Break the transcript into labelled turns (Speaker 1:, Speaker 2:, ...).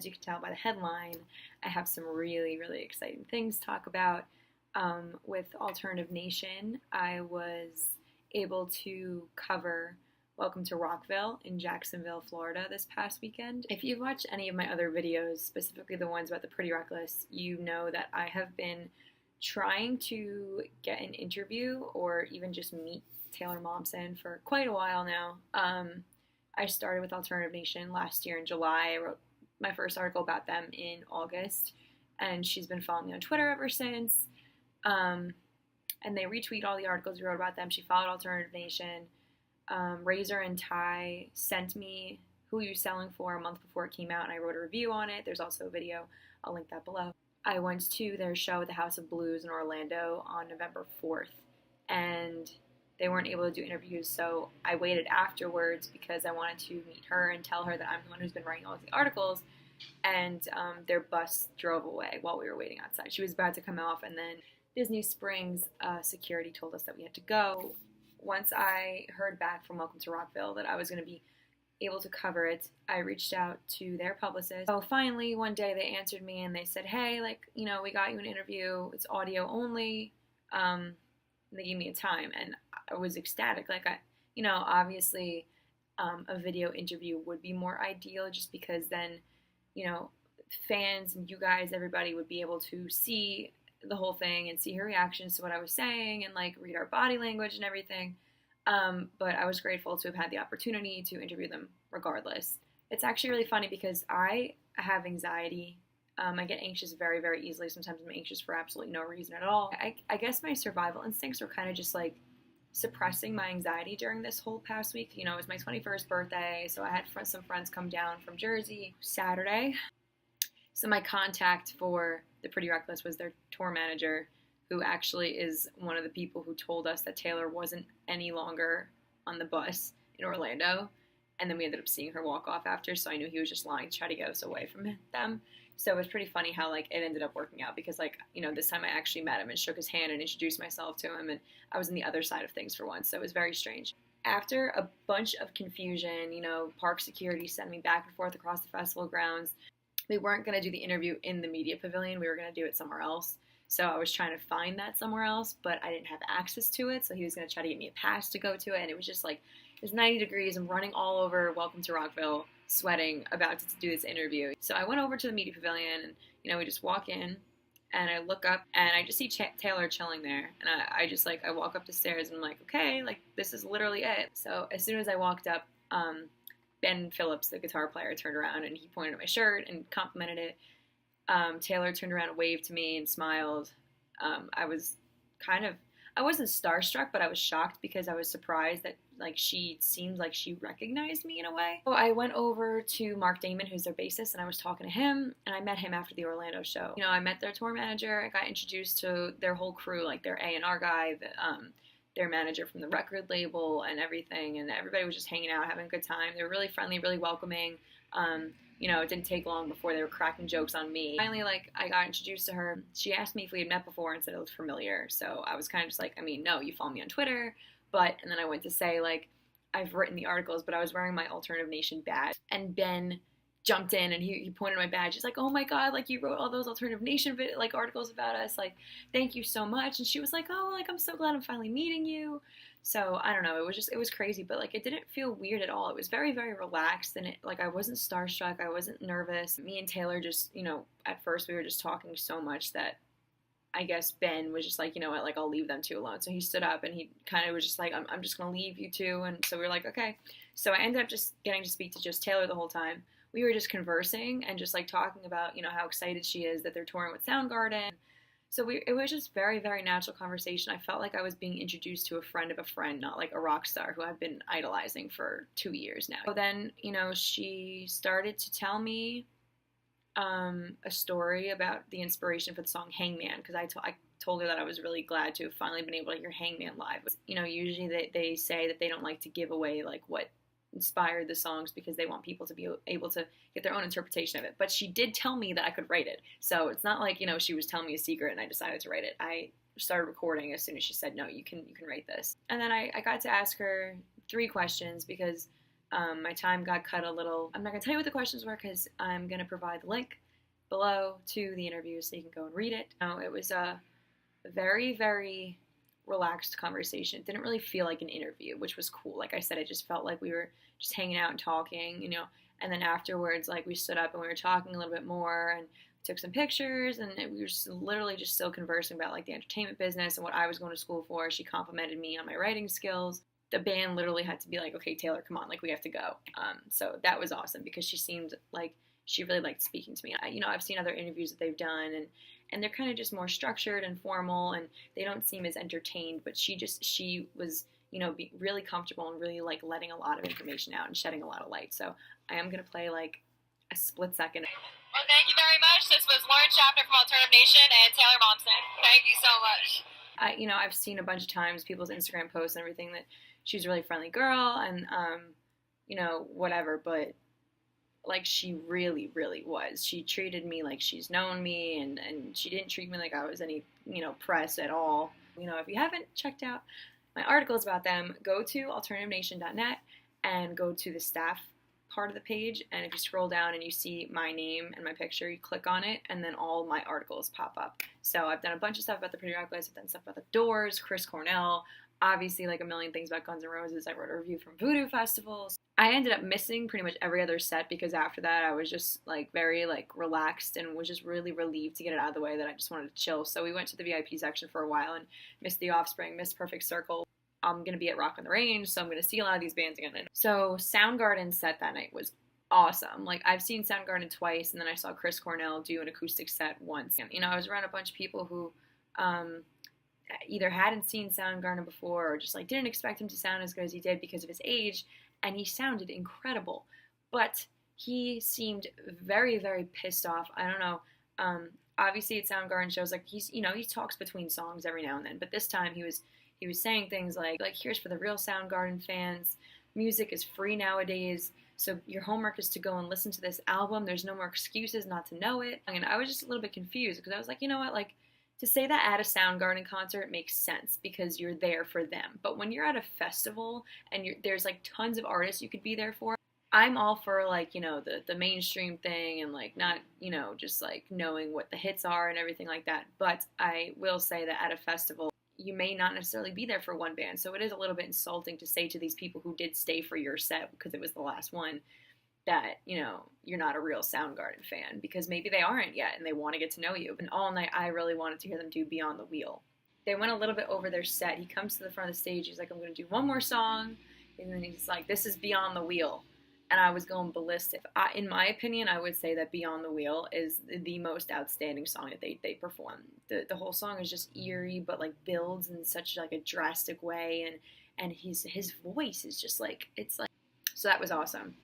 Speaker 1: you can tell by the headline, I have some really, really exciting things to talk about. With Alternative Nation, I was able to cover Welcome to Rockville in Jacksonville, Florida this past weekend. If you've watched any of my other videos, specifically the ones about the Pretty Reckless, you know that I have been trying to get an interview or even just meet Taylor Momsen for quite a while now. I started with Alternative Nation last year in July. I wrote my first article about them in August, and she's been following me on Twitter ever since. And they retweet all the articles we wrote about them. She followed Alternative Nation. Razor and Ty sent me Who You Selling For a month before it came out, and I wrote a review on it. There's also a video. I'll link that below. I went to their show at the House of Blues in Orlando on November 4th, and they weren't able to do interviews, so I waited afterwards because I wanted to meet her and tell her that I'm the one who's been writing all of the articles, and their bus drove away while we were waiting outside. She was about to come off, and then Disney Springs security told us that we had to go. Once I heard back from Welcome to Rockville that I was going to be able to cover it, I reached out to their publicist. So finally, one day they answered me and they said, hey, we got you an interview. It's audio only. And they gave me a time, and I was ecstatic. Obviously, a video interview would be more ideal just because then, fans and you guys, everybody would be able to see the whole thing and see her reactions to what I was saying and read our body language and everything. But I was grateful to have had the opportunity to interview them regardless. It's actually really funny because I have anxiety. I get anxious very, very easily. Sometimes I'm anxious for absolutely no reason at all. I guess my survival instincts were kind of just suppressing my anxiety during this whole past week. It was my 21st birthday, so I had some friends come down from Jersey Saturday. So my contact for the Pretty Reckless was their tour manager, who actually is one of the people who told us that Taylor wasn't any longer on the bus in Orlando. And then we ended up seeing her walk off after, so I knew he was just lying to try to get us away from them. So it was pretty funny how it ended up working out because this time I actually met him and shook his hand and introduced myself to him, and I was on the other side of things for once, so it was very strange. After a bunch of confusion, park security sent me back and forth across the festival grounds. We weren't going to do the interview in the media pavilion. We were going to do it somewhere else. So I was trying to find that somewhere else, but I didn't have access to it. So he was going to try to get me a pass to go to it. And it was just it was 90 degrees. I'm running all over Welcome to Rockville, sweating, about to do this interview. So I went over to the media pavilion and, we just walk in and I look up and I just see Taylor chilling there. And I just I walk up the stairs and I'm like, okay, this is literally it. So as soon as I walked up, Ben Phillips, the guitar player, turned around and he pointed at my shirt and complimented it. Taylor turned around and waved to me and smiled. I wasn't starstruck, but I was shocked because I was surprised that she seemed like she recognized me in a way. So I went over to Mark Damon, who's their bassist, and I was talking to him, and I met him after the Orlando show. I met their tour manager. I got introduced to their whole crew, their A&R guy, their manager from the record label and everything, and everybody was just hanging out, having a good time. They were really friendly, really welcoming. It didn't take long before they were cracking jokes on me. Finally, I got introduced to her. She asked me if we had met before and said it looked familiar. So I was kind of just no, you follow me on Twitter. And then I went to say, I've written the articles, but I was wearing my Alternative Nation badge. And Ben jumped in and he pointed at my badge. He's like, oh my God, you wrote all those Alternative Nation articles about us. Thank you so much. And she was like, oh, I'm so glad I'm finally meeting you. So I don't know, it was crazy, but it didn't feel weird at all. It was very, very relaxed, and I wasn't starstruck, I wasn't nervous. Me and Taylor just, at first we were just talking so much that I guess Ben was just you know what, I'll leave them two alone. So he stood up and he kind of was just I'm just gonna leave you two, and so we were okay. So I ended up just getting to speak to just Taylor the whole time. We were just conversing and just talking about how excited she is that they're touring with Soundgarden. So it was just very, very natural conversation. I felt like I was being introduced to a friend of a friend, not a rock star who I've been idolizing for 2 years now. So then, she started to tell me a story about the inspiration for the song Hangman, because I told her that I was really glad to have finally been able to hear Hangman live. Usually they say that they don't like to give away what inspired the songs because they want people to be able to get their own interpretation of it. But she did tell me that I could write it. So it's not she was telling me a secret and I decided to write it. I started recording as soon as she said, no, you can write this. And then I got to ask her 3 questions because My time got cut a little. I'm not going to tell you what the questions were because I'm going to provide the link below to the interview so you can go and read it. It was a very, very relaxed conversation. It didn't really feel like an interview, which was cool. Like I said, it just felt like we were just hanging out and talking, and then afterwards, like, we stood up and we were talking a little bit more and took some pictures, and we were just literally just still conversing about, like, the entertainment business and what I was going to school for. She complimented me on my writing skills. The band literally had to be like, okay, Taylor, come on, like, we have to go. So that was awesome because she seemed like she really liked speaking to me. I've seen other interviews that they've done, and they're kind of just more structured and formal, and they don't seem as entertained, but she was, be really comfortable and really, like, letting a lot of information out and shedding a lot of light. So I am going to play, like, a split second.
Speaker 2: Well, thank you very much. This was Lauren Schaffner from Alternative Nation and Taylor Momsen. Thank you so much.
Speaker 1: I've seen a bunch of times people's Instagram posts and everything that she's a really friendly girl and, whatever, but, like, she really, really was. She treated me like she's known me, and she didn't treat me like I was any, press at all. If you haven't checked out my articles about them, go to alternativenation.net and go to the staff part of the page, and if you scroll down and you see my name and my picture, you click on it, and then all my articles pop up. So I've done a bunch of stuff about the Pretty Reckless, I've done stuff about the Doors, Chris Cornell, obviously, like, a million things about Guns N' Roses. I wrote a review from Voodoo festivals. I ended up missing pretty much every other set because after that I was just, like, very, like, relaxed and was just really relieved to get it out of the way, that I just wanted to chill. So we went to the VIP section for a while and missed The Offspring, missed Perfect Circle. I'm going to be at Rock on the Range, so I'm going to see a lot of these bands again. So Soundgarden's set that night was awesome. Like, I've seen Soundgarden twice, and then I saw Chris Cornell do an acoustic set once. I was around a bunch of people who either hadn't seen Soundgarden before or just, like, didn't expect him to sound as good as he did because of his age, and he sounded incredible. But he seemed very, very pissed off. I don't know. Obviously, at Soundgarden shows, like, he talks between songs every now and then, but this time he was saying things like, here's for the real Soundgarden fans. Music is free nowadays, so your homework is to go and listen to this album. There's no more excuses not to know it. And I was just a little bit confused because I was like, you know what, like, to say that at a Soundgarden concert makes sense because you're there for them. But when you're at a festival and there's, like, tons of artists you could be there for, I'm all for, like, the mainstream thing and, like, not, just, like, knowing what the hits are and everything like that. But I will say that at a festival, you may not necessarily be there for one band, so it is a little bit insulting to say to these people who did stay for your set because it was the last one that, you're not a real Soundgarden fan, because maybe they aren't yet and they want to get to know you. And all night I really wanted to hear them do Beyond the Wheel. They went a little bit over their set. He comes to the front of the stage, he's like, I'm going to do one more song, and then he's like, this is Beyond the Wheel. And I was going ballistic. In my opinion, I would say that Beyond the Wheel is the most outstanding song that they perform. The whole song is just eerie, but, like, builds in such, like, a drastic way, and his voice is just, like, it's like, so that was awesome.